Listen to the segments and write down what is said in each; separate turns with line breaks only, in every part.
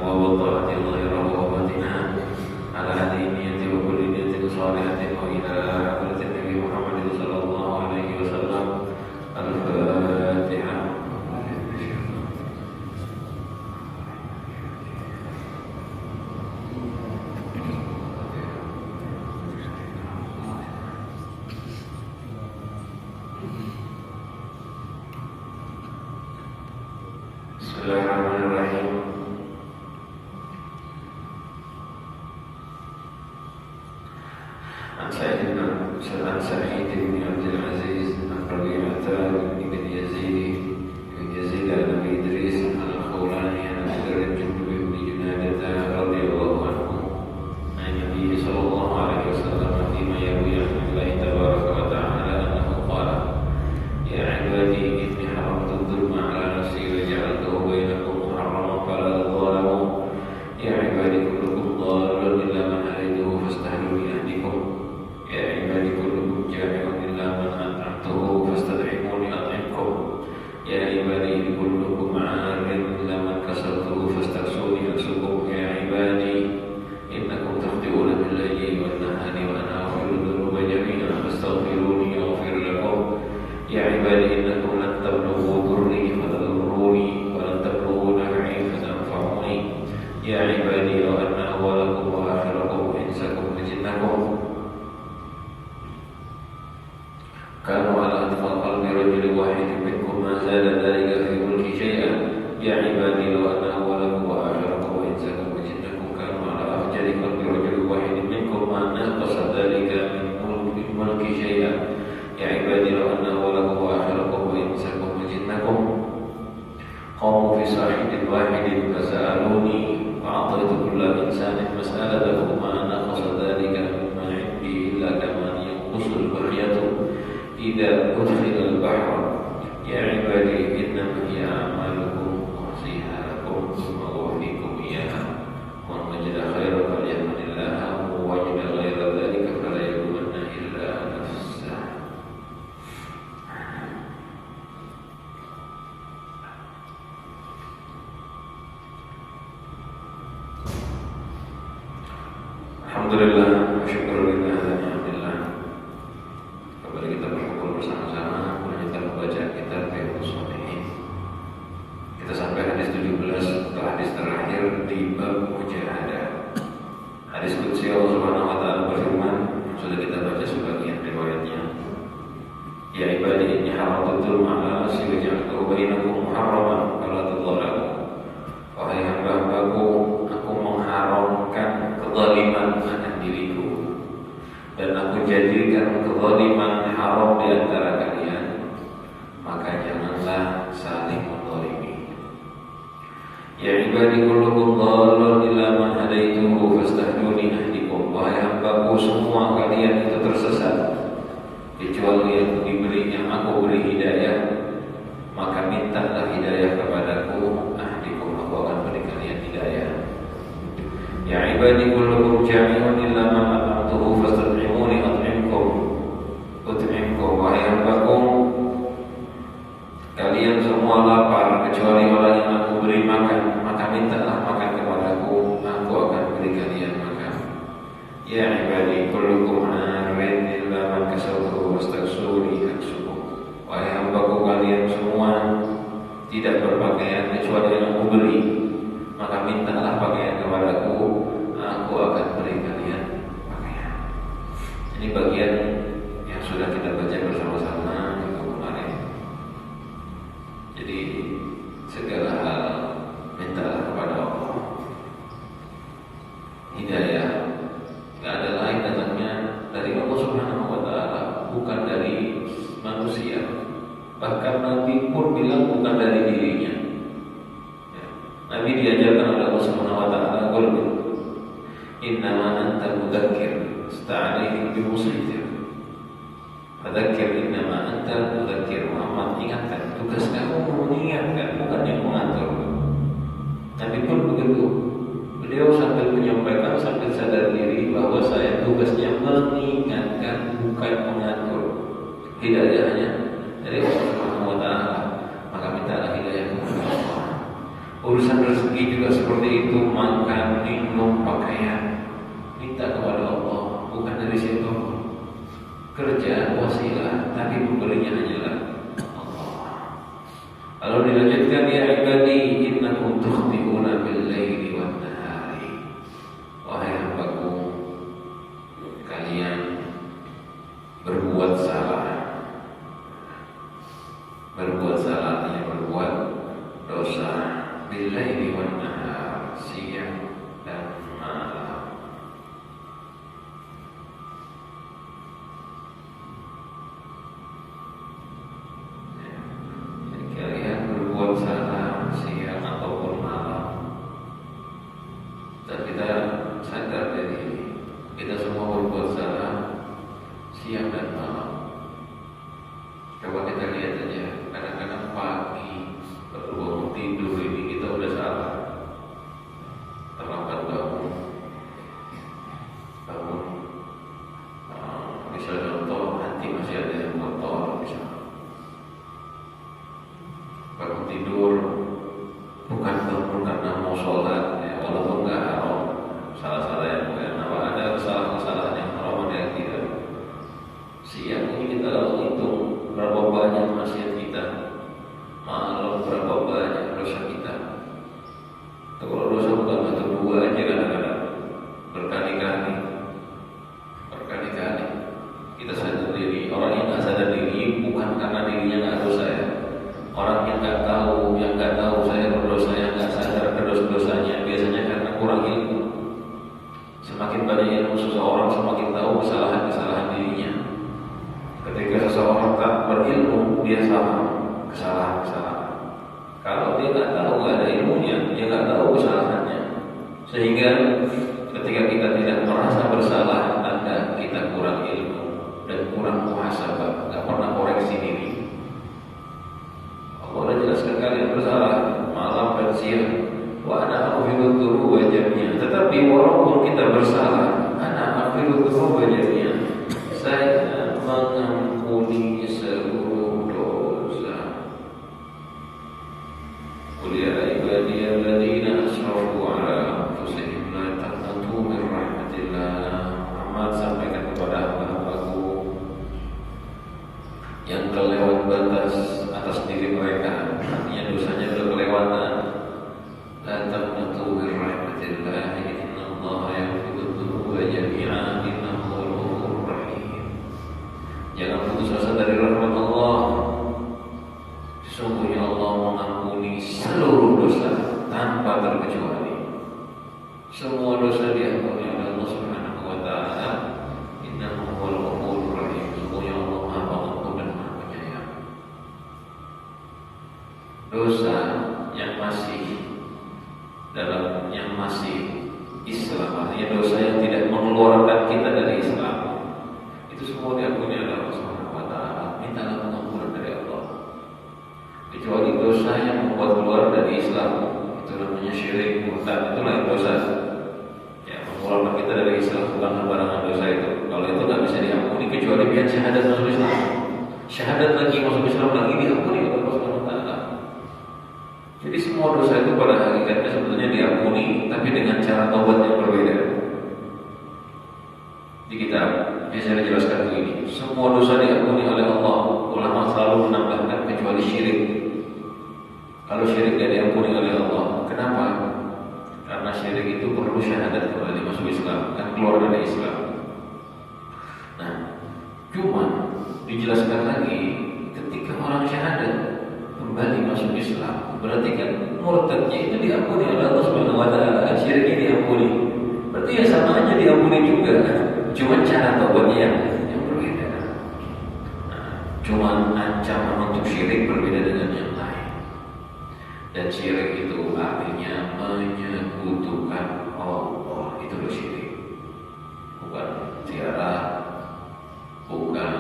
ووضعت ظاهره وباطنه على هذه النية وكل نية صالحة وإلى حضرة النبي محمد صلى الله عليه وسلم. الفاتحة. Bismillahirrahmanirrahim. An Sa'id bin Abdul Aziz an Rabi'ah bin Yazid an Abi Idris al-Khawlani an Jundub bin Junadah radhiyallahu anhu an Nabi sallallahu alaihi wasallam fima yarwi an Allah tabaraka wa ta'ala annahu qala ya ibadi inni haramtu dhulma ala nafsi wa ja'altuhu bainakum muharraman fala tadhalamu ya ibadi kullukum dhalun illa man hadaytuhu fastahlu bi ahdikum ya ibadi kullukum jami'un illa man at'amtuhu fastad'imuni at'imkum ya ibadi kullukum 'arin illa man kasartuhu fastaksuni aksukum ya ibadi innakum takhti'una bil-layli wan-nahari wa ana aghfiru dhunuba jami'an fastaghfiruni aghfir lakum ya ibadi innakum lan tablughu dhurri fatadurruni wa lan tablughu naf'i fatanfa'uni ya ibadi law anna awwalakum wa akhirakum wa insakum wa jinnakum كانوا على أتقى قلب رجل واحد منكم ما زال ذلك في ملكي شيئا يا عبادي لو أن أولكم وآخركم وإنساكم وجنكم كانوا على أفجر قلب رجل واحد منكم ما نقص ذلك من ملكي شيئا يا عبادي لو أن أولكم وآخركم وإنساكم وجنكم قاموا في صاحب واحد فسألوني فأعطيت كل إنسان مسألته ما نقص ذلك مما عندي إلا كما ينقص البقية إذا أدخل البحر يا عبادي إنما هي أعمالكم أحصيها لكم ثم أوفيكم إياها ومن وجد خيرا فليحمد الله ومن وجد غير ذلك فلا يلومن إلا نفسه. Alhamdulillah wa syukurillah wa ni'matillah. Kembali kita berkumpul bersama-sama melanjutkan pembacaan kitab Riyadhus Shalihin. Kita sampai hadis 17 atau hadis terakhir di bab mujahadah. Hadis qudsi Allah Subhanahu wa taala berfirman, sudah kita baca sebagian riwayatnya. Ya ibadi inni haramtu dzulma 'ala nafsi wa ja'altuhu bainakum muharraman fala tadhalamu. Wahai hamba-hambaku, aku mengharamkan kezaliman akan diriku dan aku jadikan kezaliman haram di antara kalian, maka janganlah saling menzalimi. Ya ibadi kullukum dhalun illa man hadaituhu fastahduni ahdikum. Wahai hambaku, semua kalian itu tersesat kecuali yang aku beri hidayah, maka mintalah hidayah kepadaku. Ahdikum, aku akan beri kalian hidayah. Ya ibadi kullukum jami'un illa man at'amtuhu fastad'imuni at'imkum. Wahai hambaku, kalian semua lapar kecuali orang yang aku beri makan, maka mintalah makan kepadaku, aku akan beri kalian makan. Ya ibadi kullukum 'arin illa man kasawtuhu wastaksuni aksukum. Wahai hambaku, kalian semua tidak berpakaian kecuali yang aku beri, maka mintalah pakaian kepadaku, aku akan beri kalian pakaian. Ini bagian yang sudah kita baca bersama-sama minggu kemarin. Jadi segala hal mintalah kepada Allah. Hidayah tidak ada lain datangnya dari Allah Subhanahu wa taala, bukan dari manusia. Bahkan Nabi pun bilang bukan dari dirinya. Nabi diajarkan oleh Allah Subhanahu wa taala, "Qul innama anta mudzakir, lasta bi musaytir." Fadzakir innama anta mudzakir. Muhammad, ingatkan, tugas kamu mengingatkan, bukan yang mengatur. Nabi pun begitu. Beliau sambil menyampaikan, sambil sadar diri bahwa saya tugasnya mengingatkan, bukan mengatur. Hidayahnya dari Allah Subhanahu wa taala, maka mintalah hidayah kepada Allah. Urusan rezeki juga seperti itu, makan, minum, pakaian, minta kepada Allah, bukan dari siapapun. Kerja wasilah, tapi pemberinya hanyalah Allah. Lalu dilanjutkan, ya ibadi innakum tukhti'una bil laili wan nahari. Wahai hambaku, kalian berbuat salah. Berbuat salah artinya berbuat dosa. Bil laili wan nahar, siang dan malam. Jadi kalian berbuat salah siang ataupun malam. Dan kita sadar dari ini, kita semua berbuat salah siang dan malam. Coba kita lihat aja, kadang-kadang pagi baru bangun tidur ini kita udah salah, terlambat bangun. Misalnya contoh, hati masih ada yang kotor, misalnya bangun tidur bukan bangun karena mau sholat, ya, walaupun nggak haram, salah-salah yang bukan apa, ada kesalahan-kesalahan yang haram, ada yang tidak. Siang ini kita kalau hitung berapa banyak maksiat kita, malam berapa banyak dosa kita. Kalau dosa bukan satu dua aja, kadang-kadang berkali-kali kita sadar diri. Orang yang nggak sadar diri bukan karena dirinya nggak dosa ya. Orang yang nggak tahu saya berdosa, yang nggak sadar dosa-dosanya biasanya karena kurang ilmu. Semakin banyak ilmu seseorang, semakin tahu kesalahan-kesalahan dirinya. Ketika seseorang tak berilmu, dia sama kesalahan-kesalahan. Kalau dia nggak tahu, nggak ada ilmunya, dia nggak tahu kesalahannya. Sehingga ketika kita tidak merasa bersalah, tanda kita kurang ilmu dan kurang muhasabah, nggak pernah koreksi diri. Allah sudah jelaskan kalian bersalah malam dan siang. Wa ana aghfiru dzunuba jami'an. Tetapi walaupun kita bersalah, ana aghfiru dzunuba jami'an, saya mengampuni seluruh dosa. Qul ya ibadiyalladzina asrafu ala anfusihim la taqnatu min rahmatillah. Muhammad, sampaikan kepada hamba-hambaku yang kelewat batas atas diri mereka, artinya dosanya sudah kelewatan. La taqnatu min rahmatillah, innallaha yaghfiru dzunuba jami'an, innahu ghafurur rahim. Jangan putus asa dari rahmat Allah. Sesungguhnya Allah mengampuni seluruh dosa tanpa terkecuali. Semua dosa diampuni oleh Allah Subhanahu wa taala. Innahu ghafurur rahim. Sesungguhnya Allah Maha Pengampun dan Maha Penyayang. Dosa yang masih Islam, artinya dosa yang tidak mengeluarkan kita dari Islam, itu semua diampuni oleh Allah Subhanahu wa taala. Mintalah pengampunan dari Allah. Kecuali dosa yang membuat keluar dari Islam, itu namanya syirik, murtad, itu lain dosa. Ya, mengeluarkan kita dari Islam bukan sembarangan dosa itu. Kalau itu nggak bisa diampuni kecuali biar syahadat masuk Islam. Syahadat lagi masuk Islam lagi diampuni oleh Allah Subhanahu wa taala. Jadi semua dosa itu pada hakikatnya sebetulnya diampuni, tapi dengan cara taubat yang berbeda. Di kitab biasanya dijelaskan begini, semua dosa diampuni oleh Allah. Ulama selalu menambahkan kecuali syirik. Kalau syirik tidak diampuni oleh Allah, kenapa? Karena syirik itu perlu syahadat kembali masuk Islam, kan keluar dari Islam. Nah, cuma dijelaskan lagi ketika orang syahadat kembali masuk Islam, berarti kan murtadnya itu diampuni oleh Allah Subhanahu wa taala, syiriknya diampuni. Berarti ya sama aja diampuni juga, cuma cara taubatnya yang berbeda. Nah, cuma ancaman untuk syirik berbeda dengan yang lain. Dan syirik itu artinya menyekutukan Allah, itu loh syirik. Bukan ziarah, bukan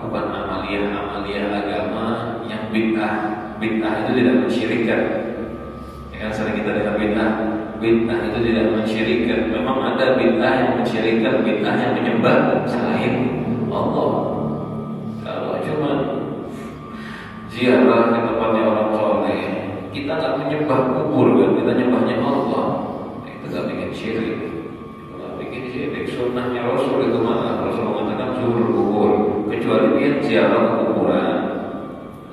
amalia agama yang bid'ah itu tidak mensyirikkan. Ya kan sering kita dengar bid'ah itu tidak mensyirikkan. Memang ada bid'ah yang mensyirikkan, bid'ah yang menyembah selain Allah. Kalau cuma ziarah ke tempatnya orang soleh, Kita nggak menyembah kubur kan, kita nyembahnya Allah. Itu nggak bikin syirik. Nggak bikin syirik. Sunnahnya Rasul itu malah Rasul mengatakan zuhur kubur, kecuali dia ziarah ke kuburan.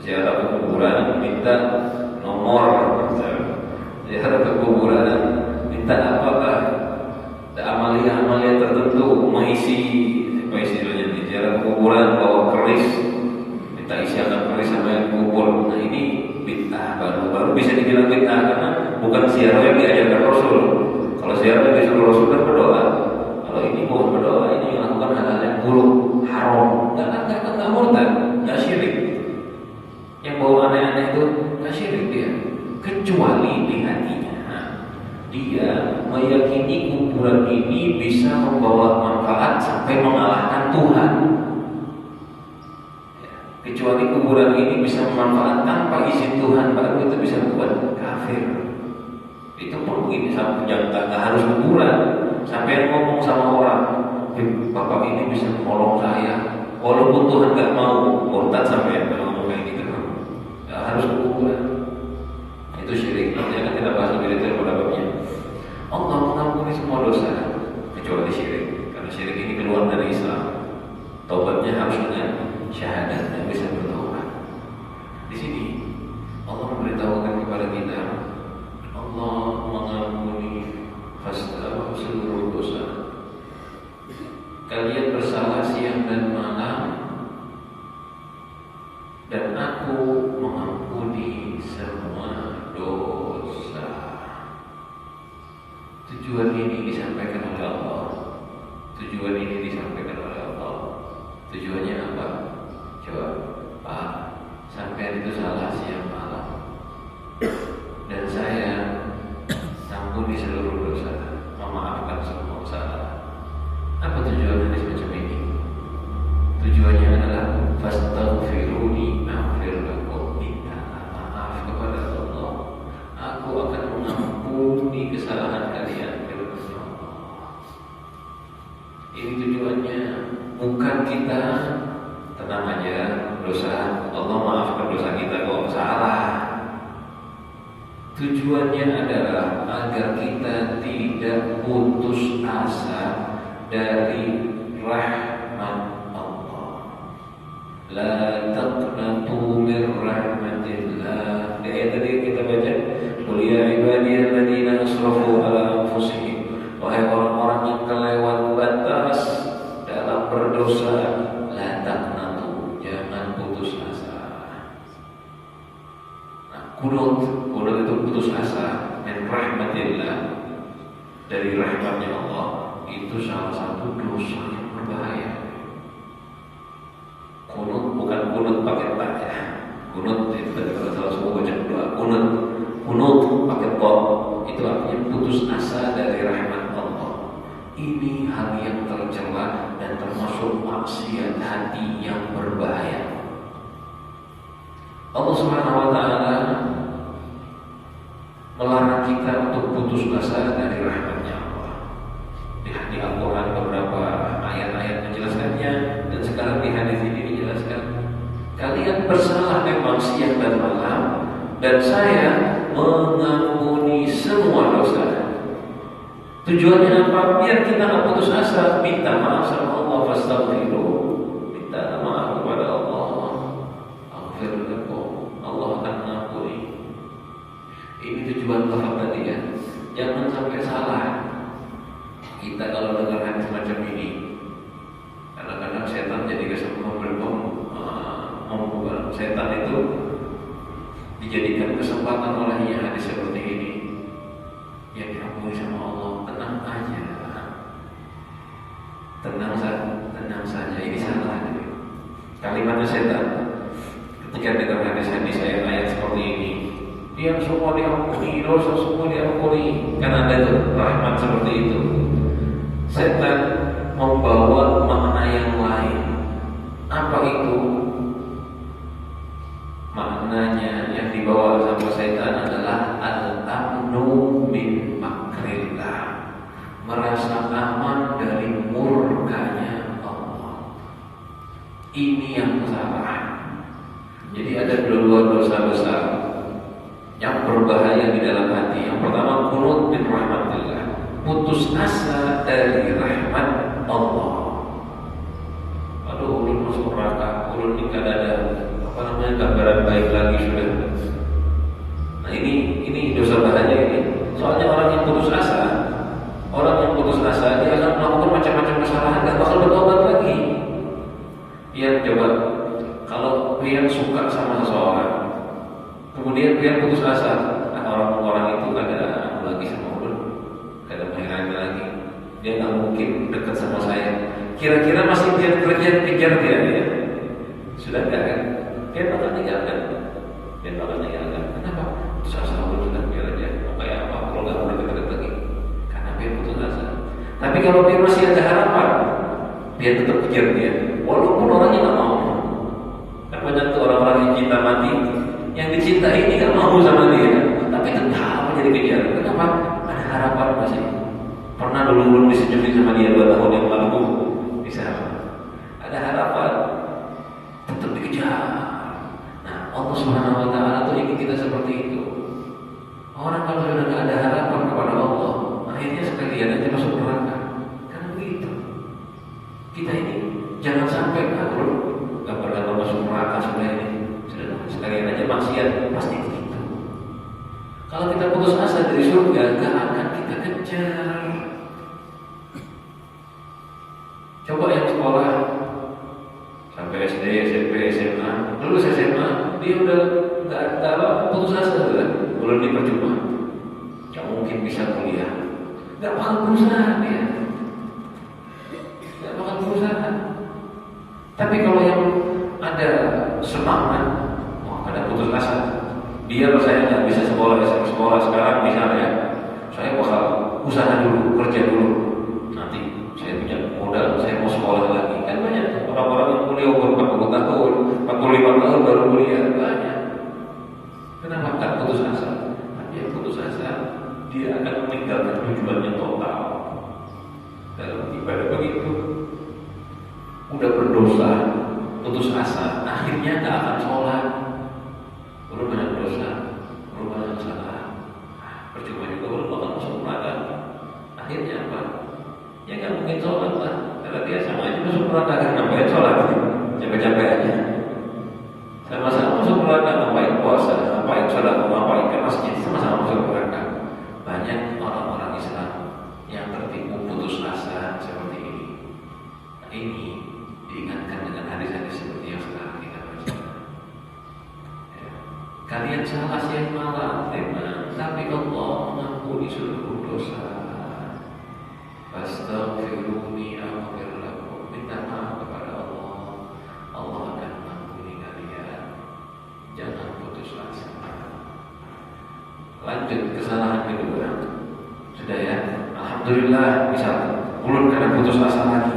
Ziarah ke kuburan minta nomor, ziarah ke kuburan minta apakah ada amalia-amalia tertentu, mengisi apa istilahnya di ziarah ke kuburan, bawa keris, minta isikan keris sama yang kubur. Nah ini bid'ah, baru bisa dibilang bid'ah karena bukan ziarah yang diajarkan Rasul. Kalau ziarah yang disuruh Rasul kan berdoa. Kalau ini bukan berdoa, ini melakukan hal-hal yang buruk, haram, nggak murtad, nggak syirik. Yang bawa aneh-aneh itu nggak syirik dia, kecuali di hatinya dia meyakini kuburan ini bisa membawa manfaat sampai mengalahkan Tuhan. Kecuali kuburan ini bisa memanfaat tanpa izin Tuhan, baru itu bisa membuat kafir. Itu pun begini, jangan nggak harus kuburan. Sampai ngomong sama orang, bapak ini bisa menolong saya, walaupun Tuhan nggak mau, murtad sampai ngomong kayak gitu. Nggak harus kuburan. Itu syirik. Nanti akan kita bahas lebih detail pada babnya. Allah mengampuni semua dosa kecuali syirik, karena syirik ini keluar dari Islam. Taubatnya harus dengan syahadat dan bisa bertaubat. Di sini Allah memberitahukan kepada kita, Allah mengampuni seluruh dosa. Kalian bersalah siang dan malam, dan aku mengampuni semua dosa. Tujuan ini disampaikan oleh Allah. Tujuan ini disampaikan oleh Allah. Tujuannya apa? Coba, Pak, sampai itu salah siang malam, dan saya ampuni seluruh dosa, memaafkan semua salah. Apa tujuan hadis macam ini? Tujuannya adalah fastaghfiruni aghfir lakum, minta maaf kepada Allah, aku akan mengampuni kesalahan kalian. Ini tujuannya, bukan kita tenang aja dosa, Allah maafkan dosa kita kalau salah. Tujuannya adalah agar kita tidak putus asa dari rahmat Allah. La taqnatu min rahmatillah. Di ayat tadi kita baca, qul ya ibadiyalladzina asrafu ala anfusihim, wahai orang-orang yang kelewat batas dalam berdosa, la taqnatu, jangan putus asa. Nah, kunut itu putus asa min rahmatillah, dari rahmatnya Allah. Itu salah satu dosa yang berbahaya. Kunut bukan kunut pakai tak ya. Kunut itu tadi kalau salah semua baca doa kunut pakai pot, itu artinya putus asa dari rahmat Allah. Ini hal yang tercela dan termasuk maksiat hati yang berbahaya. Allah Subhanahu wa taala melarang kita untuk putus asa dari rahmatnya Allah. Di Al-Quran beberapa ayat-ayat menjelaskannya, dan sekarang di hadis ini dijelaskan, kalian bersalah memang siang dan malam, dan saya mengampuni semua dosa. Tujuannya apa? Biar kita nggak putus asa, minta maaf sama Allah, fastaghfiru, minta maaf kepada Allah, aghfir lakum, Allah akan mengampuni. Ini tujuan lafaz tadi ya. Jangan sampai salah kita kalau dengar hadis semacam ini. Kadang-kadang setan jadi setan itu dijadikan kesempatan olehnya hadis seperti ini. Yang diampuni sama Allah, tenang aja, tenang saja, ini salah. Kalimatnya setan ketika dengar hadis-hadis ayat-ayat seperti ini, dia semua diampuni, dosa semua diampuni, karena ada tuh rahmat seperti itu. Setan membawa makna yang lain. Apa itu? Maknanya yang dibawa sama setan adalah al-amnu min makrillah, merasa aman dari murkanya Allah. Ini yang salah. Jadi ada dua dosa besar. Yang pertama, qunut min rahmatillah, putus asa dari rahmat Allah. Aduh, ulun masuk neraka, ulun ini kan ada gambaran baik lagi sudah. Nah ini dosa bahaya ini. Soalnya orang yang putus asa dia akan melakukan macam-macam kesalahan, nggak bakal bertobat lagi. Dia coba, kalau dia suka sama seseorang, kemudian dia putus asa, orang itu ada lagi sama ulun, ada pangerannya lagi, dia nggak mungkin dekat sama saya. Kira-kira masih dia kejar dia? Sudah nggak kan? Dia bakal tinggalkan. Kenapa? Putus asa ulun, sudah biar aja. Mau kayak apa? Kalau nggak mau dekat lagi, karena dia putus asa. Tapi kalau dia masih ada harapan, dia tetap kejar dia, walaupun orangnya nggak mau. Kan banyak tuh orang-orang yang cinta mati, yang dicintai ini nggak mau sama dia, tapi tetap menjadi kejar. Kenapa? Ada harapan masih. Pernah dulu disenyumin sama dia 2 tahun yang lalu, bisa. Ada harapan, tetap dikejar. Nah, Allah Subhanahu Wa Taala tuh ingin kita seperti itu. Orang kalau sudah nggak ada harapan kepada Allah, akhirnya sekalian aja masuk neraka. Kan begitu. Kita ini jangan sampai nggak pernah masuk neraka sudah ini. Sudah sekalian aja maksiat, pasti begitu. Kalau kita putus asa dari surga, nggak akan kita kejar. Coba yang sekolah sampai SD, SMP, SMA, lulus SMA, dia udah nggak putus asa sudah, belum dipercuma, nggak mungkin bisa kuliah, nggak bakal berusaha dia, nggak bakal berusaha. Tapi kalau yang ada semangat, ada putus asa, dia saya nggak bisa sekolah sekarang misalnya, saya bakal usaha dulu, kerja dulu, nanti saya punya modal, saya mau sekolah lagi. Kan banyak orang-orang yang kuliah umur 40 tahun, 45 tahun baru kuliah, banyak. Kenapa tak putus asa? Dia putus asa, dia akan meninggalkan tujuannya total. Dalam ibadah begitu, udah berdosa, putus asa, akhirnya tak akan sholat. Baru banyak dosa, baru banyak salah. Percuma juga baru bakal masuk neraka. Akhirnya apa? Ya nggak mungkin sholat lah. Karena dia sama aja masuk neraka, kan ngapain sholat? Capek-capek aja. Sama-sama masuk neraka, ngapain puasa, ngapain sholat, ngapain ke masjid, sama-sama masuk neraka. Banyak orang-orang Islam yang tertipu putus asa seperti ini. Nah, ini diingatkan dengan hadis-hadis seperti yang sekarang kita baca. Ya. Kalian salah siang malam, tapi Allah mengampuni seluruh dosa. Astaghfiruni aghfir lakum. Minta maaf kepada Allah, Allah akan mengampuni kalian. Jangan putus asa. Lanjut kesalahan kedua. Sudah ya, alhamdulillah bisa ulun karena putus asa lagi,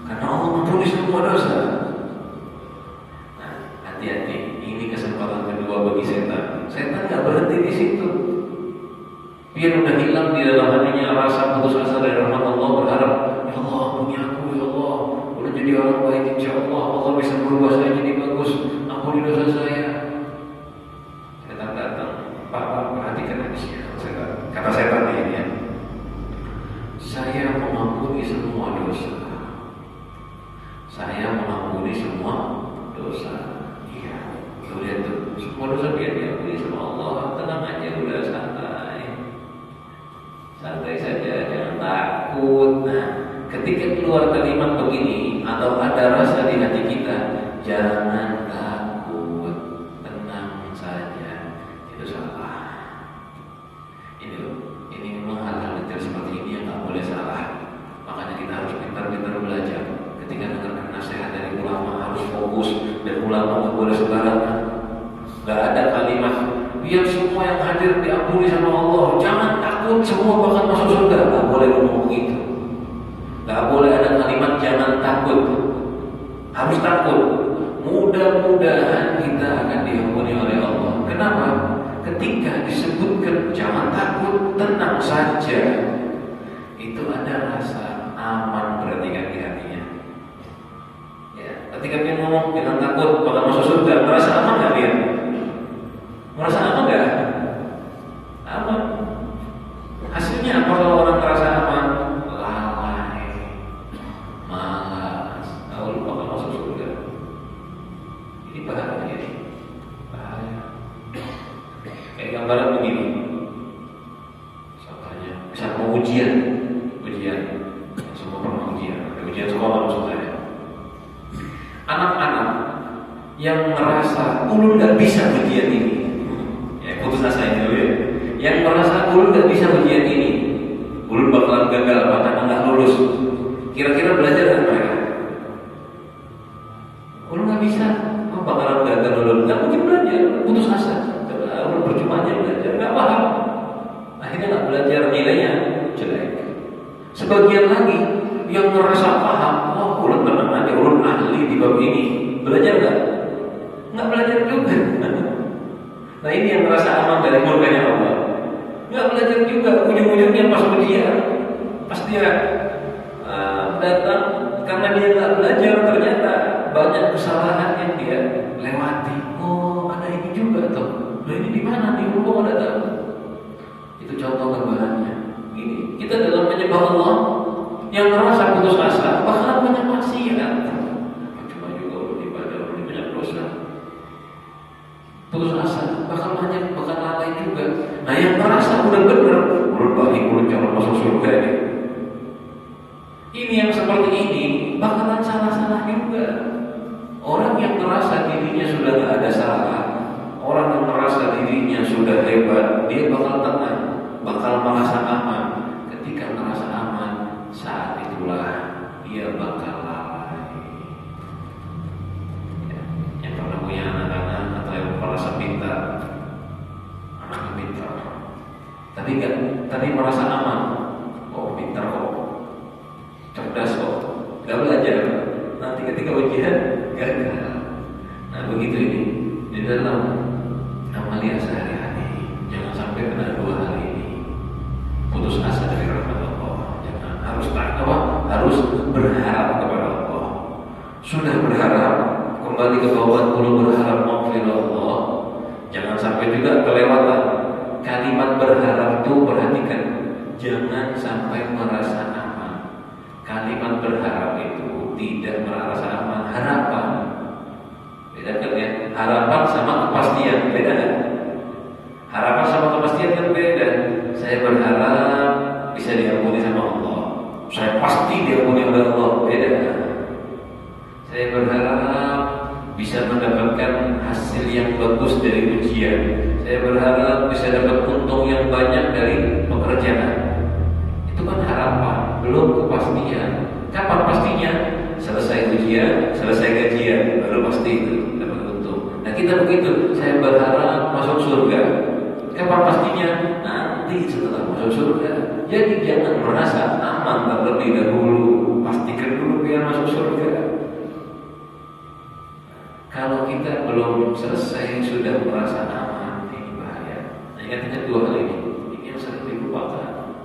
karena Allah mengampuni semua dosa. Nah, hati-hati, ini kesempatan kedua bagi setan. Setan nggak berhenti di situ. Dia udah hilang di dalam hatinya rasa putus asa dari rahmat Allah, berharap, ya Allah ampuni aku, ya Allah, udah jadi orang baik, insya Allah Allah bisa berubah saya jadi bagus, ampuni dosa saya. Setan datang, Pak, perhatikan hadisnya. Kata setan ini ya, saya mengampuni semua dosa. Saya mengampuni semua dosa. Iya, tuh lihat tuh, semua dosa dia diampuni sama Allah. Tenang aja, udah santai saja, jangan takut. Nah, ketika keluar kalimat begini atau ada rasa di hati kita, jangan takut, tenang saja, itu salah. Ini loh, ini memang hal-hal kecil seperti ini yang nggak boleh salah. Makanya kita harus pintar-pintar belajar. Ketika dengarkan nasihat dari ulama harus fokus, dan ulama nggak boleh sembarangan. Nggak ada kalimat biar semua yang hadir diampuni sama Allah, jangan takut semua bakal masuk surga. Nggak boleh ngomong begitu. Nggak boleh ada kalimat jangan takut, harus takut. Mudah-mudahan kita akan diampuni oleh Allah. Kenapa? Ketika disebutkan jangan takut, tenang saja, itu ada rasa aman berarti kan di hatinya. Ya, ketika dia ngomong jangan takut bakal masuk surga, merasa aman nggak dia? Merasa aman nggak? Aman. ini. Contohnya, misal mau ujian, semua pernah ujian, ada ujian sekolah maksud saya. Anak-anak yang merasa ulun nggak bisa ujian ini, ya putus asa itu ya. Yang merasa ulun nggak bisa ujian ini, ulun bakalan gagal bahkan nggak lulus. Kira-kira belajar nggak mereka? Ulun nggak bisa, bakalan gagal ulun, nggak mungkin belajar, putus asa. Ulun percuma aja belajar, nggak paham. Akhirnya nggak belajar, nilainya jelek. Sebagian lagi yang merasa paham, oh ulun tenang aja, ulun ahli di bab ini, belajar nggak? Nggak belajar juga. Nah ini yang merasa aman dari murkanya Allah. Nggak belajar juga, ujung-ujungnya pas ujian, pas dia datang, karena dia nggak belajar ternyata banyak kesalahan yang dia lewati. Oh ada ini juga tuh. Nah ini di mana nih? Kok nggak tahu? Itu contoh gambarannya. Ini kita dalam menyembah Allah yang merasa putus asa, bahkan banyak maksiat. Cuma juga udah ibadah, udah banyak dosa. Putus asa, bakal lalai juga. Nah yang merasa udah benar, udah baik, udah calon masuk surga ini. Ini yang seperti ini bakalan salah-salah juga. Orang yang merasa dirinya sudah tidak ada salah, orang yang merasa dirinya sudah hebat, dia bakal tenang, bakal merasa aman. Ketika merasa aman, saat itulah dia bakal lalai. Ya, yang pernah punya anak-anak atau yang merasa pintar, anaknya pintar, tapi merasa aman. Oh pintar kok, cerdas kok, gak belajar. Nanti ketika ujian gagal. Nah begitu ini di dalam amalia sehari-hari. Jangan sampai kena dua hal ini. Putus asa dari rahmat Allah. Jangan, harus berharap kepada Allah. Sudah berharap, kembali ke bawah dulu, berharap maghfirah Allah. Jangan sampai juga kelewatan kalimat berharap itu. Perhatikan, jangan sampai merasa aman. Kalimat berharap itu tidak merasa aman. Harapan, beda kan ya? Harapan sama kepastian beda kan? Harapan sama kepastian kan beda. Saya berharap bisa diampuni sama Allah. Saya pasti diampuni oleh Allah. Beda kan? Saya berharap bisa mendapatkan hasil yang bagus dari ujian. Saya berharap bisa dapat untung yang banyak dari pekerjaan. Itu kan harapan, belum kepastian. Kapan pastinya? Selesai ujian, selesai gajian, baru pasti itu dapat untung. Nah kita begitu, saya berharap masuk surga. Kapan pastinya? Nanti setelah masuk surga. Jadi jangan merasa aman terlebih dahulu. Pastikan dulu biar masuk surga. Kalau kita belum selesai sudah merasa aman, ini bahaya. Nah, ingat dua hal ini. Ini yang sering dilupakan.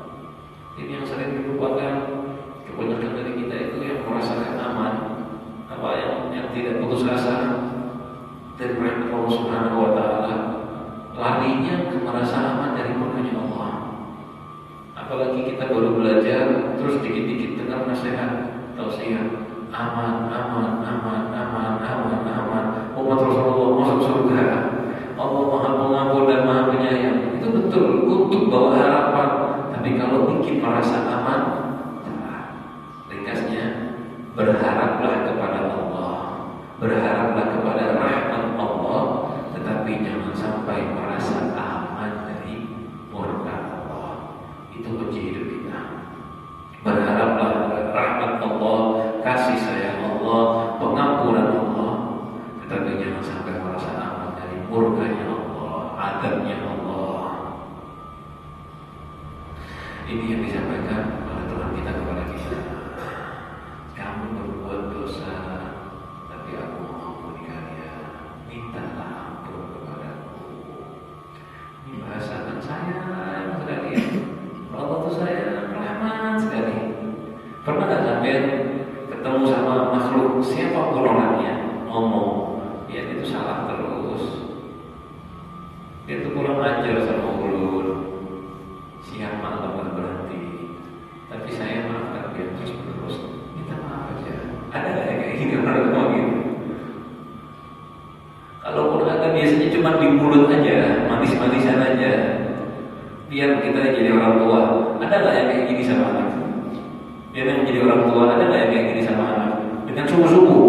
Ini yang sering dilupakan. Kebanyakan dari kita itu yang merasakan aman, apa yang tidak putus asa dari rahmat Allah Subhanahu wa taala, larinya ke merasa aman dari murkanya Allah. Apalagi kita baru belajar, terus dikit-dikit dengar nasihat, tausiah, aman. Umat Rasulullah masuk surga. Allah Maha Pengampun dan Maha Penyayang. Itu betul untuk bawa harapan. Tapi kalau bikin merasa aman, ringkasnya berharaplah kepada Allah, berharaplah kepada rahmat Allah, tetapi jangan sampai merasa aman dari murka Allah. Itu kunci hidup kita. Berharaplah rahmat Allah, kasih sayang Allah, pengampunan Allah, tetapi jangan sampai merasa aman dari murkanya Allah, adabnya Allah. Ini yang disampaikan oleh Tuhan kita kepada kita. Kamu berbuat dosa, tapi aku mengampuni kalian. Mintalah ampun kepadaku. Ini bahasa kan sayang sekali. Allah itu sayang, rahmat sekali. Pernah nggak sampai ketemu sama makhluk siapapun orangnya, ngomong, ya itu salah terus. Dia itu kurang ajar sama ulun. Siang malam nggak berhenti. Tapi saya maafkan dia terus. Minta maaf aja. Ada nggak ya kayak gini orang ngomong gitu? Kalaupun ada biasanya cuma di mulut aja, manis-manisan aja. biar kita jadi orang tua. Ada nggak yang kayak gini sama anak? Biar yang jadi orang tua, ada nggak yang kayak gini sama anak? Dengan sungguh-sungguh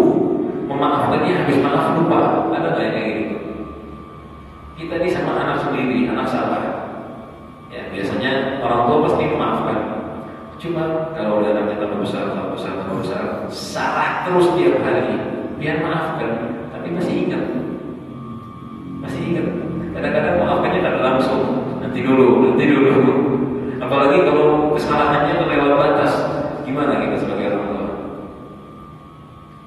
memaafkannya, habis maaf lupa. Ada nggak yang kayak gitu? Kita ini sama anak sendiri, anak salah. Ya biasanya orang tua pasti memaafkan. Cuma kalau udah anaknya tambah besar, salah terus tiap hari, biar maafkan, tapi masih ingat. Kadang-kadang maafkannya tak langsung. Nanti dulu. Apalagi kalau kesalahannya kelewat batas, gimana kita sebagai orang tua?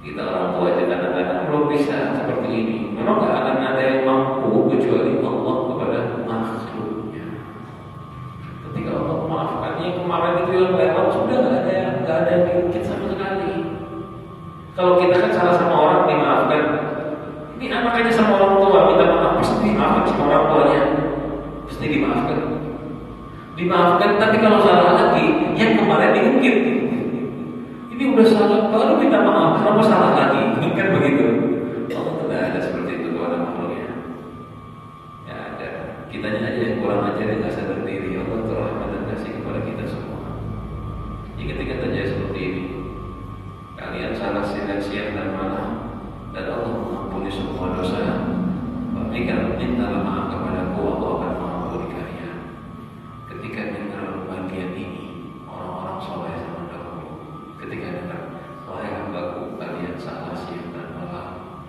Kita orang tua aja kadang-kadang belum bisa seperti ini. Memang gak akan ada yang mampu kecuali Allah kepada makhluknya. Ketika Allah memaafkannya kemarin itu yang lewat sudah gak ada yang diungkit sama sekali. Kalau kita kan salah sama orang dimaafkan. Ini anaknya sama orang tua minta maaf pasti dimaafkan sama orang tuanya. Pasti dimaafkan, tapi kalau salah lagi yang kemarin diungkit. Ini udah salah baru minta maaf, kenapa salah lagi? Kan begitu. Allah tidak ada seperti itu kepada makhluknya. Ya ada. Kitanya aja yang kurang ajar yang nggak sadar diri. Allah terrahmat dan kasih kepada kita semua. Jadi ketika terjadi seperti ini, kalian salah siang dan malam, dan Allah mengampuni semua dosa. Berikan mintalah maaf kepadaku, Allah akan mengampuni kalian. Ketika dengar bagian ini, orang-orang soleh zaman dahulu, ketika dengar, wahai hambaku, kalian salah siang dan malam,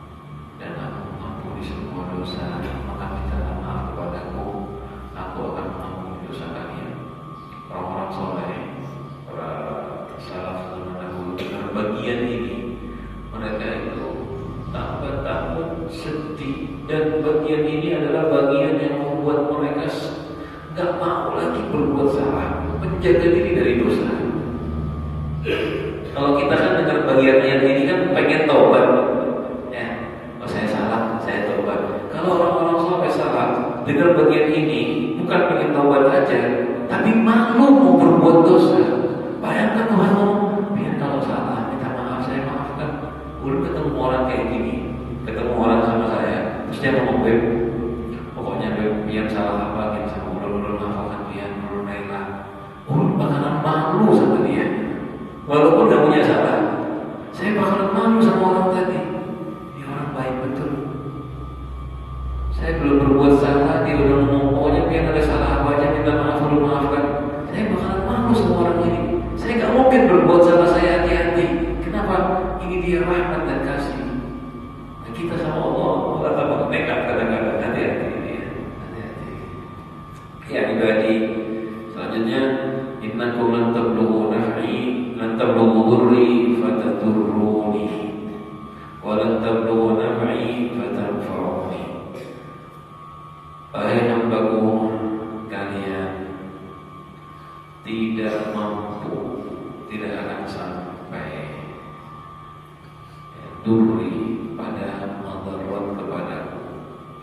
dan aku mengampuni semua dosa, maka mintalah maaf kepadaku, aku akan mengampuni dosa kalian. Orang-orang soleh, para salaf zaman dahulu, dengar bagian ini, mereka itu tambah takut, sedih, dan bagian ini adalah bagian yang membuat mereka gak mau lagi berbuat salah, menjaga diri dari dosa. Kalau kita kan dengar bagian ayat ini kan pengen taubat, ya, kalau saya salah, saya taubat. Kalau orang-orang sampai salah, dengar bagian ini bukan pengen taubat aja, tapi malu mau berbuat dosa. Bayangkan Tuhan mau, biar kalau salah minta maaf, saya maafkan. Udah ketemu orang kayak gini, ketemu orang sama saya, terus dia ngomong, Beb, pokoknya Beb, yang salah apa kita sama ulur-ulur maafkan dia, ulur Naila. Bakalan malu sama dia, walaupun gak punya salah. Saya bakalan malu sama orang tadi. Dia orang baik betul. Saya belum berbuat salah, dia udah ngomong, pokoknya biar ada salah apa aja minta maaf, ulur maafkan. Saya bakalan malu sama orang ini. Saya gak mungkin berbuat salah, saya hati-hati. Kenapa? Ini dia rahmat dan kasih. Nah, kita sama Allah tambah nekat kadang-kadang. Hati-hati. Ya ibadi, selanjutnya innakum lan tablughu naf'i lan tablughu dhurri fatadurruni wa lan tablughu naf'i fatanfa'uni. Wahai hambaku, kalian tidak mampu, tidak akan sampai durri pada madarat kepadaku.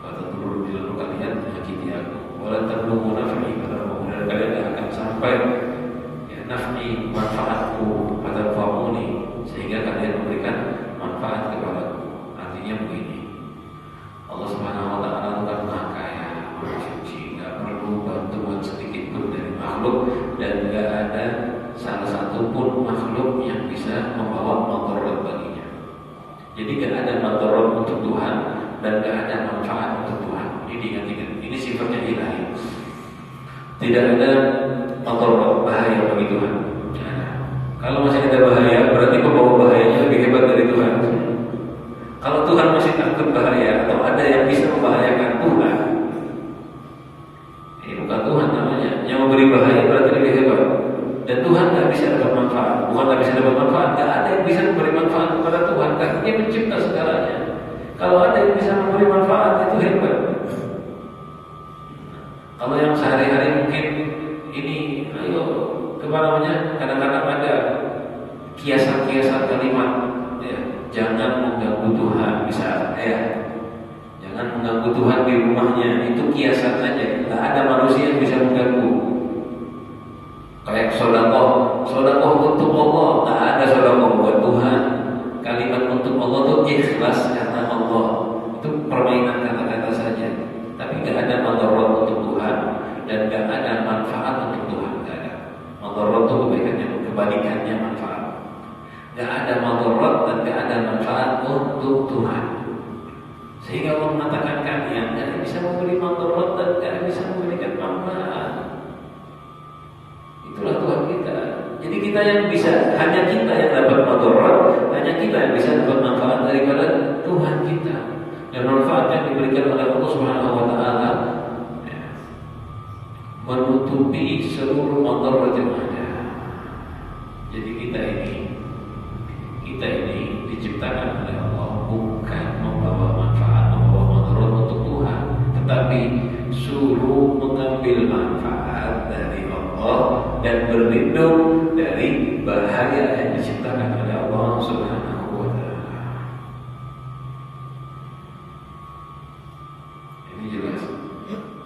Fatadurruni, lalu kalian menyakiti aku. Walau tablughu naf'i, kemudian kalian tidak akan sampai naf'i, manfaatku, fatanfa'uni, sehingga kalian memberikan manfaat kepadaku. Artinya begini, Allah Subhanahu wa ta'ala itu kan maha kaya, maha suci, tidak perlu bantuan sedikit pun dari makhluk, dan tidak ada salah satu pun makhluk yang bisa membawa madarat baginya. Jadi tidak ada madarat untuk Tuhan dan tidak ada manfaat untuk Tuhan. Ini diingat-ingat, ini sifatnya ilahi. Tidak ada madarat, bahaya bagi Tuhan. Kalau masih ada bahaya, berarti pembawa bahayanya lebih hebat dari Tuhan. Kalau Tuhan masih takut bahaya, atau ada yang bisa membahayakan Tuhan, ini bukan Tuhan namanya. Yang memberi bahaya berarti lebih hebat. Dan Tuhan tidak bisa dapat manfaat. Bukan tidak bisa dapat manfaat, tidak ada yang bisa memberi manfaat kepada Tuhan, karena Dia mencipta segalanya. Kalau ada yang bisa memberi manfaat, itu hebat. Kalau yang sehari-hari mungkin ini, ayo kemana-mana, kadang-kadang ada kiasan-kiasan kalimat, ya, jangan mengganggu Tuhan, bisa, ya, jangan mengganggu Tuhan di rumahnya, itu kiasan saja, tidak ada manusia yang bisa mengganggu. Kayak sodakoh untuk Allah, tidak ada sodakoh buat Tuhan. Kalimat untuk Allah itu ikhlas karena Allah, itu permainan kata-kata saja, tapi tidak ada madarat untuk Tuhan dan tidak ada kebalikannya manfaat. Gak ada madarat dan gak ada manfaat untuk Tuhan. Sehingga Allah mengatakan kalian gak bisa memberi madarat dan gak bisa memberikan manfaat. Itulah Tuhan kita. Jadi kita yang bisa, hanya kita yang dapat madarat, hanya kita yang bisa dapat manfaat daripada Tuhan kita. Dan manfaat yang diberikan oleh Allah Subhanahu wa taala menutupi seluruh madarat yang ada. Jadi kita ini diciptakan oleh Allah bukan membawa manfaat, membawa madarat untuk Tuhan, tetapi suruh mengambil manfaat dari Allah dan berlindung dari bahaya yang diciptakan oleh Allah Subhanahu wa taala. Ini jelas.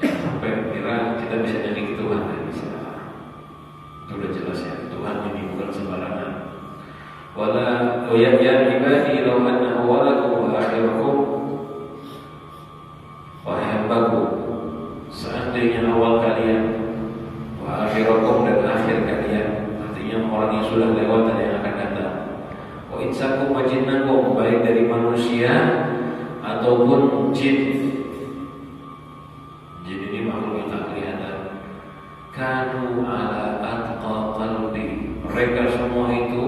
Jangan sampai kira kita bisa jadi Tuhan, tidak bisa. Itu sudah jelas ya. Tuhan ini bukan sembarangan. Wala ya ibadi law anna awwalakum wa akhirakum, wahai hambaku, seandainya awal kalian, wa akhirakum dan akhir kalian, artinya orang yang sudah lewat dan yang akan datang, wa insakum wa jinnakum, baik dari manusia ataupun jin. Jin ini makhluk yang tak kelihatan. Kanu ala atqa qalbi, mereka semua itu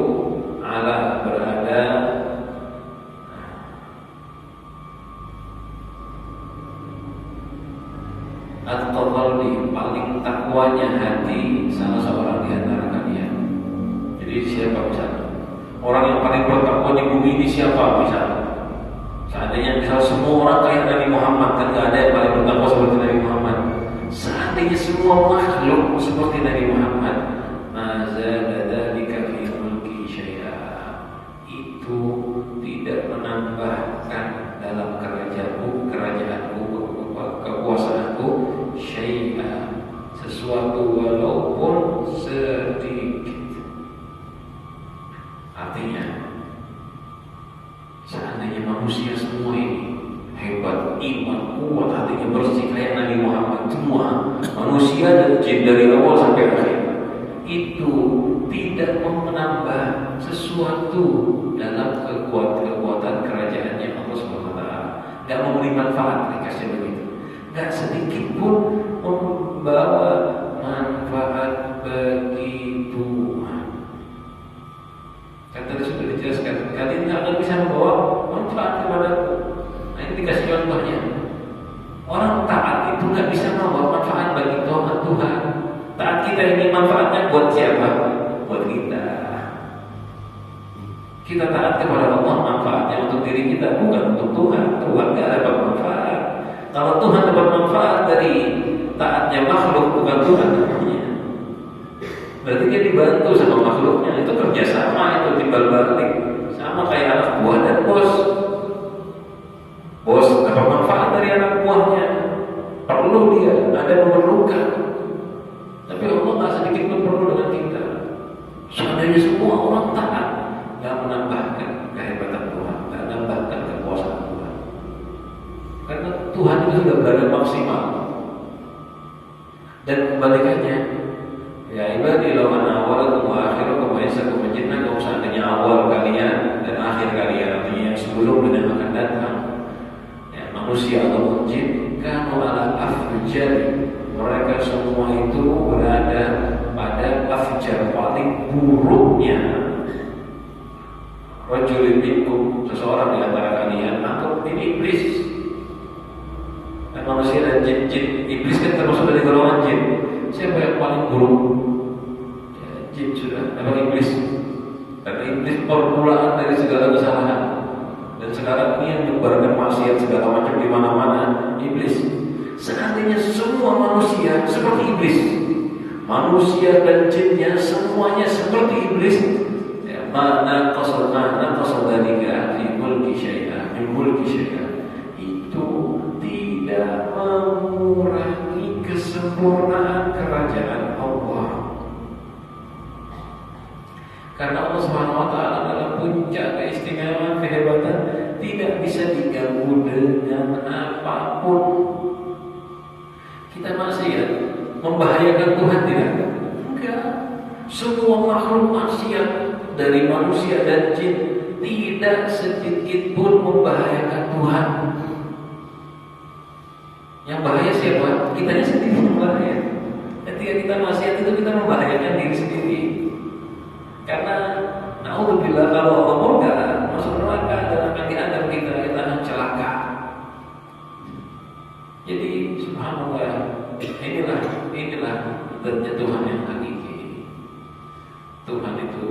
ala berada atqa qalbi, paling takwanya hati salah seorang di antara kalian. Jadi siapa misalnya? Orang yang paling bertakwa di bumi ini siapa misalnya? Seandainya misal semua orang kayak Nabi Muhammad, kan gak ada yang paling bertakwa seperti Nabi Muhammad. Seandainya semua makhluk seperti Nabi Muhammad, mazada dzalika fi mulki syai'a, itu tidak menambahkan dalam kerajaanku, kekuasaanku, syai'a, sesuatu walaupun sedikit. Artinya, seandainya manusia semua ini hebat, iman, kuat, hatinya bersih kayak Nabi Muhammad, semua manusia dan jin dari awal sampai akhir, itu tidak menambah sesuatu dalam kekuatan kerajaannya Allah Subhanahu wa taala. Enggak memberi manfaat, dikasih begitu. Enggak sedikit pun membawa manfaat bagi Tuhan. Kan tadi sudah dijelaskan, kalian tidak akan bisa membawa manfaat kepadaku. Nah, ini dikasih contohnya. Orang taat itu nggak bisa membawa manfaat bagi Tuhan. Taat kita ini manfaatnya buat siapa? Buat kita. Kita taat kepada Allah, manfaatnya untuk diri kita, bukan untuk Tuhan. Tuhan nggak dapat manfaat. Kalau Tuhan dapat manfaat dari taatnya makhluk, bukan Tuhan namanya. Berarti dia dibantu sama makhluknya. Itu kerjasama, itu timbal balik. Sama kayak anak buah dan bos. Bos dapat manfaat dari anak buahnya, perlu dia, ada memerlukan. Tapi Allah nggak sedikit pun perlu dengan kita. Seandainya semua orang taat, nggak menambahkan kehebatan Tuhan, nggak menambahkan kekuasaan Tuhan. Karena Tuhan itu sudah berada maksimal. Dan kebalikannya, ya ibadi law anna awwalakum wa akhirakum wa insakum wa jinnakum, seandainya awal kalian dan akhir kalian, artinya yang sebelum dan yang akan datang, manusia atau jin, kanu ala afjar, mereka semua itu berada pada afjar, paling buruknya. Rajulun minkum, seseorang di antara kalian, atau ini iblis. Dan manusia dan jin, iblis kan termasuk dari golongan jin. Siapa yang paling buruk? Ya, jin sudah, apa iblis? Karena iblis permulaan dari segala kesalahan. Dan sekarang ini yang menyebarkan maksiat segala macam di mana-mana, iblis. Seandainya semua manusia seperti iblis, manusia dan jinnya semuanya seperti iblis, ya, mana qasadalika fi mulki syai'an, itu tidak mengurangi kesempurnaan kerajaan Allah. Karena Allah Subhanahu wa taala dalam puncak keistimewaan, kehebatan, tidak bisa diganggu dengan apapun. Kita maksiat membahayakan Tuhan tidak? Enggak. Semua makhluk maksiat dari manusia dan jin tidak sedikit pun membahayakan Tuhan. Yang bahaya siapa? Kitanya sendiri yang bahaya. Ketika kita maksiat itu kita membahayakan diri sendiri. Karena naudzubillah kalau Allah murka masuk neraka dan akan diadab kita akan celaka. Jadi subhanallah, inilah bentuknya Tuhan yang hakiki. Tuhan itu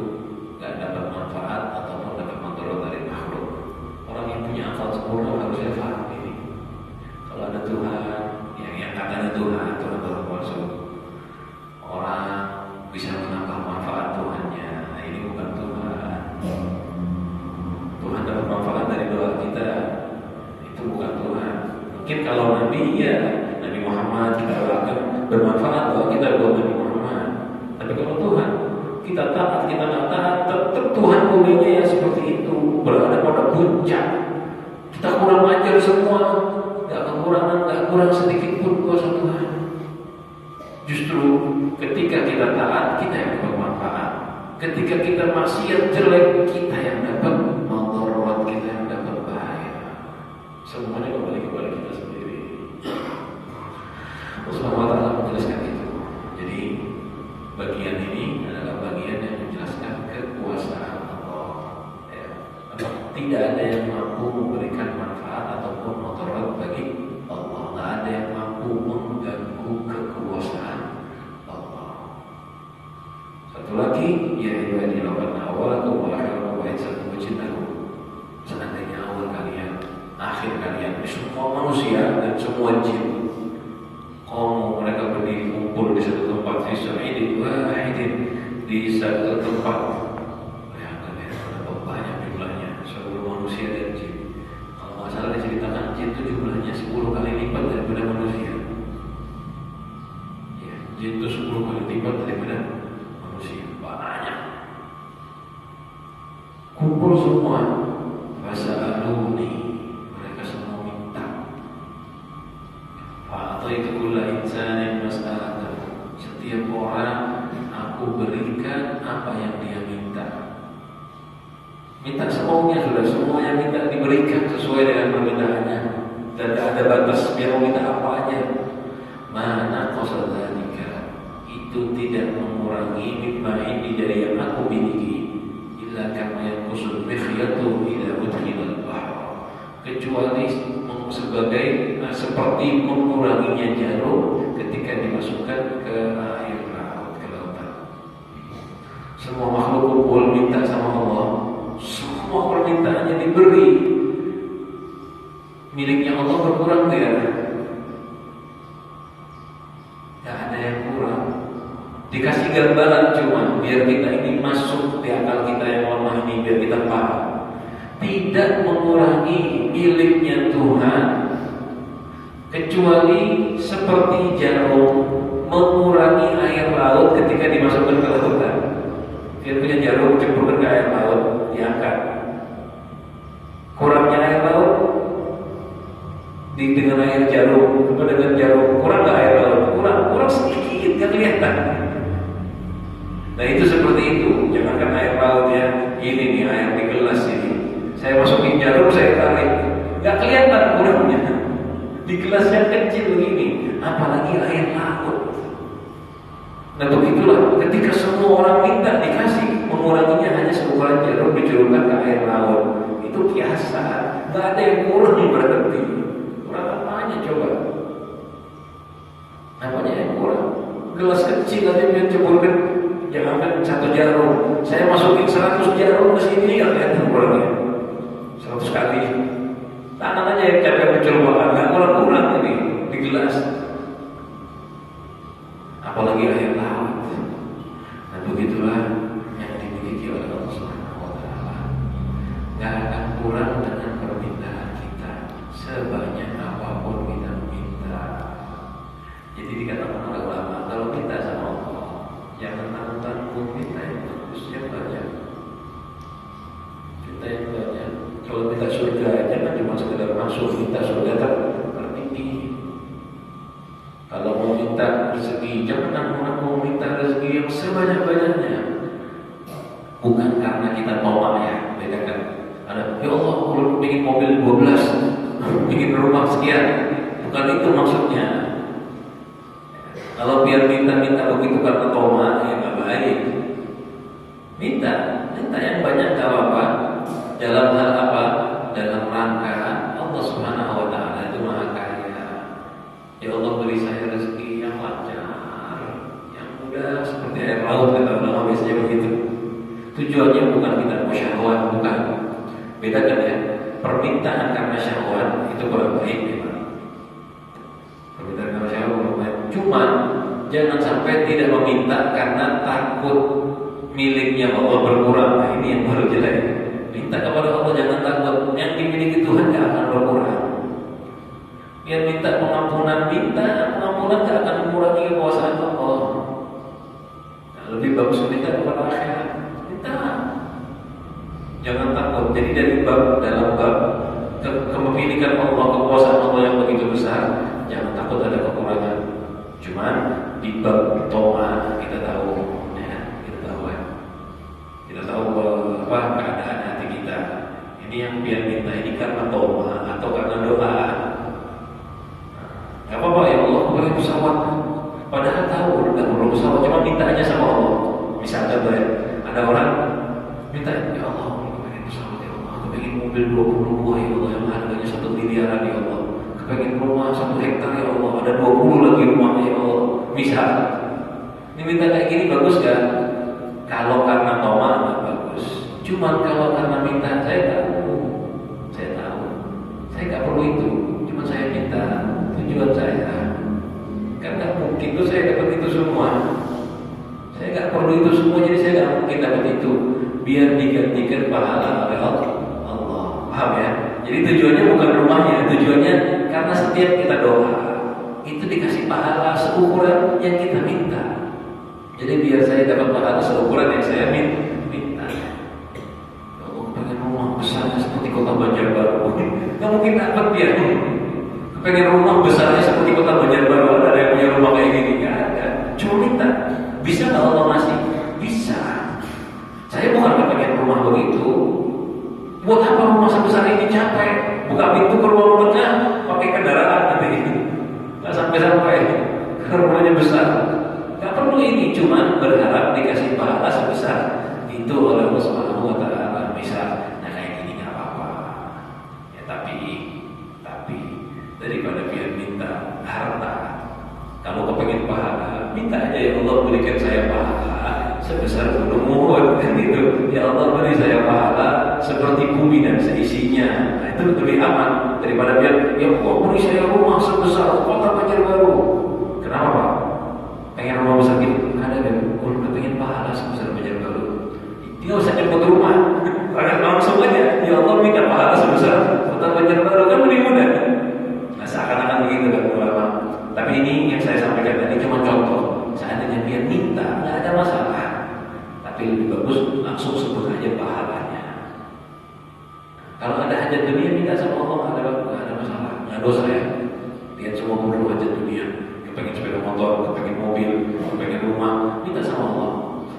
gak dapat manfaat ataupun dapat manfaat dari makhluk. Orang yang punya akal sempurna harusnya paham ini. Kalau ada Tuhan, yang katanya Tuhan termasuk orang bisa menambah manfaat Tuhannya. Nah, ini bukan Tuhan. Tuhan dapat manfaat dari doa kita. Itu bukan Tuhan. Mungkin kalau Nabi ya, Nabi Muhammad kita doakan bermanfaat doa kita buat Nabi Muhammad. Tapi kalau Tuhan, kita taat, kita nggak taat, tetap Tuhan bolehnya ya seperti itu, berada pada puncak. Kita kurang ajar semua, nggak kurang sedikit pun kuasa Tuhan. Justru ketika kita taat, kita yang dapat manfaat. Ketika kita maksiat jelek, kita yang dapat mudarat, kita yang dapat bahaya. Semuanya kembali kepada kita sendiri. Allah Subhanahu wa ta'ala menjelaskan itu. Jadi bagian ini adalah bagian yang menjelaskan kekuasaan Allah. Ya. Tidak ada yang mampu memberikan manfaat ataupun mudarat bagi Allah. Tidak ada yang mampu mengganggu kekuasaan Allah. Satu lagi, ya ibadi lawan awalakum wa akhirakum wa insakum wa jinnakum. Seandainya awal kalian, akhir kalian, semua manusia dan semua jin, kaum mereka berdiri kumpul di satu tempat, di satu tempat. Bayangkan ya, berapa banyak jumlahnya, seluruh manusia dan jin. Kalau masalah diceritakan jin itu jumlahnya 10 kali lipat daripada manusia. Ya, jin itu 10 kali lipat daripada manusia. Banyak. Kumpul semua. Fasaluni, mereka semua minta. Fa'ataitu kulla insanin mas'alatahu. Setiap orang aku berikan apa yang dia minta. Minta semaunya sudah, semuanya minta diberikan sesuai dengan permintaannya. Dan tidak ada batas dia mau minta apa aja. Mana qasadzanika, itu tidak mengurangi mimma ini dari yang aku miliki. Illa kama yanqusul mikhyatu idza udkhila al-bahr. Kecuali sebagai seperti menguranginya jarum ketika dimasukkan ke air laut, ke lautan. Semua makhluk kumpul minta sama Allah, semua permintaannya diberi. Miliknya Allah berkurang tidak? Tidak ada yang kurang. Dikasih gambaran cuma biar kita ini masuk di akal kita yang lemah ini, biar kita paham. Tidak mengurangi miliknya Tuhan kecuali seperti jarum mengurangi air laut ketika dimasukkan ke lautan. Dia punya jarum cemplungkan ke air laut, diangkat. Kurangnya air laut dengan air jarum, dengan jarum kurang nggak air laut? Kurang sedikit, nggak kelihatan. Nah itu seperti itu. Jangankan air laut ya, ini nih air di gelas ini. Saya masukin jarum, saya tarik, nggak kelihatan kurangnya. Di gelas yang kecil begini, apalagi air laut. Nah begitulah, ketika semua orang minta dikasih, menguranginya hanya seukuran jarum dicurungkan ke air laut. Itu biasa, nggak ada yang kurang berarti. Kurang apanya coba? Apanya yang kurang? Gelas kecil aja yang ceburkan, jangankan 1 jarum. Saya masukin 100 jarum ke sini, nggak kelihatan kurangnya. 100 kali. Tangan aja yang capek mencoba, nggak kurang-kurang ini di gelas. Apalagi air laut. Nah begitulah yang dimiliki oleh Allah Subhanahu wa ta'ala. Nggak akan kurang dengan permintaan kita, sebanyak apapun kita minta. Jadi dikatakan oleh ulama, kalau kita sama Allah, jangan tanggung-tanggung, minta yang bagus, yang banyak. Minta yang banyak. Kalau minta surga, jangan cuma sekedar masuk, minta surga tertinggi. Kalau mau minta rezeki, jangan nanggung minta rezeki yang sebanyak-banyaknya. bukan karena kita tomak ya, bedakan. Ada, ya Allah, kalau ingin mobil 12, ingin rumah sekian, bukan itu maksudnya. Kalau biar minta begitu karena tomak, ya nggak baik. Minta yang banyak nggak apa-apa. Dalam hal apa? Dalam rangka Allah Subhanahu Wa Taala itu Maha Kaya. Ya Allah, beri saya rezeki yang lancar, yang mudah seperti air laut, kata ulama biasanya begitu. Tujuannya bukan kita mau syahwat, bukan. Bedakan ya, permintaan karena syahwat itu kurang baik memang. Permintaan karena syahwat kurang baik. Cuman jangan sampai tidak meminta karena takut miliknya Allah berkurang. Nah, ini yang baru jelek. Minta kepada Allah jangan takut yang dimiliki Tuhan gak akan berkurang. Biar minta pengampunan gak akan mengurangi kekuasaan Allah. Nah, lebih bagus minta kepada akhirat. Minta. Jangan takut. Jadi dalam bab kepemilikan Allah, kekuasaan Allah yang begitu besar, jangan takut ada kekurangan. Cuman di bab to'ah kita tahu apa keadaan hati kita. Ini yang biar minta ini karena to'ah atau karena doa. Gak apa-apa, ya Allah, aku pengen pesawat. Padahal tahu udah perlu pesawat, cuma minta aja sama Allah. Misalnya ada orang minta, ya Allah, aku pengen pesawat, ya Allah, aku pengen mobil 20 buah, ya Allah, yang harganya 1 miliaran, ya Allah, aku pengen rumah 1 hektar, ya Allah, ada 20 lagi rumahnya, ya Allah. Misal, ini minta kayak gini bagus kan? Kalau karena to'ah nggak bagus. Cuman kalau karena minta, saya tahu, saya nggak perlu itu, cuma saya minta. Tujuan saya, kan nggak mungkin tuh saya dapat itu semua. Saya nggak perlu itu semua, jadi saya nggak mungkin dapat itu. Biar digantikan pahala oleh Allah. Paham ya? Jadi tujuannya bukan rumahnya, tujuannya karena setiap kita doa itu dikasih pahala seukuran yang kita minta. Jadi biar saya dapat pahala seukuran yang saya minta. Allah pengen rumah besar seperti kota Banjarbaru, nggak mungkin dapat dia. Pengen rumah besarnya seperti kota Banjarbaru, ada yang punya rumah kayak gini? Nggak ada. Cuma minta. Bisa nggak Allah ngasih? Bisa. Saya bukan pengen rumah begitu. Buat apa rumah sebesar ini capek? Buka pintu ke ruang tengah pakai kendaraan nanti. Nggak sampai-sampai. Karena rumahnya besar. Nggak perlu ini. Cuma berharap dikasih pahala sebesar itu oleh Allah Subhanahu Wa Taala. Bisa. Nah kayak gini nggak apa-apa. Ya tapi daripada biar minta harta. Kalau kepengen pahala, minta aja, ya Allah berikan saya pahala sebesar gunung Uhud, kan gitu. Ya Allah beri saya pahala seperti bumi dan seisinya. Nah, itu lebih aman daripada biar ya Allah beri saya rumah sebesar kota Banjarbaru. Kenapa Pak? Pengen rumah besar gitu? Ada kan? Udah pengen pahala sebesar Banjarbaru. Dia usah nyebut rumah. Langsung aja. Ya Allah minta pahala sebesar kota Banjarbaru, kan lebih mudah. Seakan-akan begitu kan ulama. Tapi ini yang saya sampaikan tadi cuma contoh. Seandainya dia minta, nggak ada masalah. Tapi lebih bagus langsung sebut aja pahalanya. Kalau ada hajat dunia, minta sama Allah, nggak ada masalah, nggak dosa ya. Lihat semua perlu hajat dunia. Kepengen sepeda motor, kepengen mobil, kepengen rumah, minta sama Allah.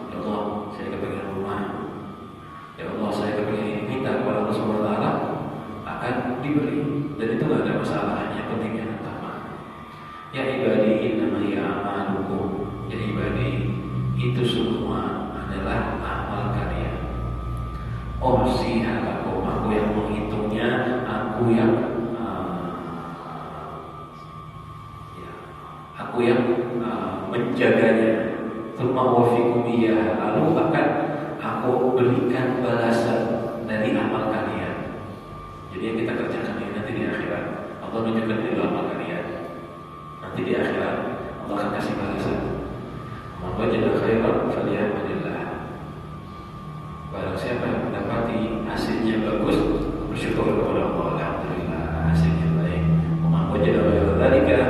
Ya Allah, saya kepengen rumah. Ya Allah, saya kepengen ini. Minta kepada Allah Subhanahu Wa Taala, akan diberi. Dan itu nggak ada masalah. Yang penting yang pertama, ya ibadi innama hiya a'malukum. Ya ibadi, itu semua adalah amal kalian. Halakum, aku yang menghitungnya, aku yang menjaganya. Tsumma uwaffikum iyyaha, lalu akan aku berikan balasan dari amal kalian. Jadi yang kita kerjakan ini nanti di akhirat Allah menunjukkan itu amal kalian. Nanti di akhirat Allah akan kasih balasan. Man wajada khairan falyahmadillah. Barang siapa yang mendapati hasilnya bagus, bersyukur kepada Allah, alhamdulillah hasilnya baik. Man wajada ghairan dzalika,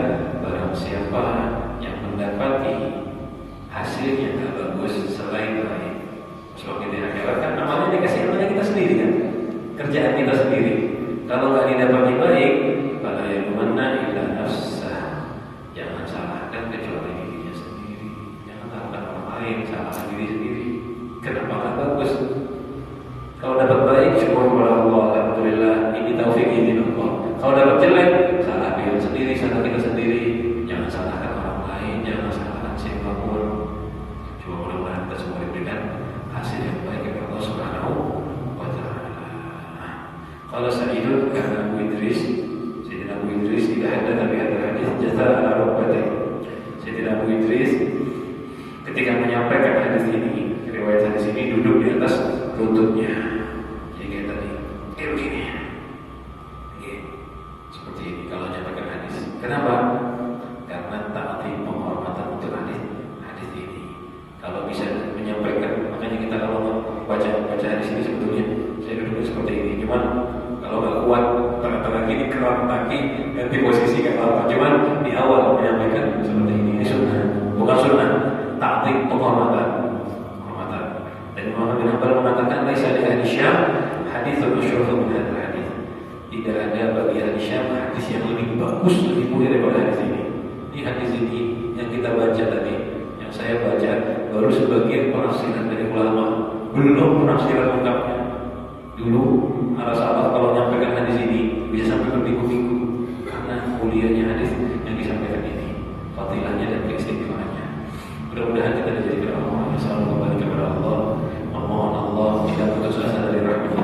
barang siapa yang mendapati hasilnya tidak bagus selain baik. Sebab di akhirat kan amalnya dikasih oleh kita sendiri kan, kerjaan kita sendiri. Kalau nggak didapati baik, pada yang mana illa nafsah, jangan salahkan kecuali dirinya sendiri. Jangan salahkan orang lain, salahkan diri sendiri. Kenapa nggak bagus? Kalau dapat baik, syukur kepada Allah, alhamdulillah, ini taufik ini Allah. Kalau dapat jelek, salah diri sendiri, salah kita sendiri. Jangan salahkan orang lain, jangan salahkan siapapun. Cuma mudah-mudahan kita semua diberikan hasil yang baik kepada Allah Subhanahu wa Ta'ala. Kalau Sa'idun karena Abu Idris, Sayyidina Abu Idris tidak ada tapi ada hadis jasa ala rukbati. Sayyidina Abu Idris ketika menyampaikan hadis ini, riwayat hadis ini duduk di atas lututnya. Jadi kayak tadi, kayak begini. Seperti ini kalau menyampaikan hadis. Kenapa? Karena ta'zim penghormatan untuk hadis ini. Kalau bisa menyampaikan, makanya kita kalau baca hadis ini sebetulnya saya duduknya seperti ini. Cuman kalau nggak kuat tengah-tengah gini keram kaki ganti posisi nggak apa-apa. Cuman di awal menyampaikan seperti ini sunnah, bukan sunnah, ta'zim penghormatan. Dan Muhammad bin Hanbal mengatakan laisa li ahli Syam haditsun asyrafu min hadzal hadits. Tidak ada bagi ahli Syam hadis yang lebih bagus, lebih mulia daripada hadis ini. Ini hadis ini yang kita baca tadi, yang saya baca baru sebagian penafsiran dari ulama, belum penafsiran lengkapnya. Dulu para sahabat kalau menyampaikan hadis ini bisa sampai berminggu-minggu karena mulianya hadis yang disampaikan ini, fadilahnya dan keistimewaannya. Mudah-mudahan kita dijadikan orang yang selalu kembali kepada Allah, memohon Allah tidak putus asa dari rahmat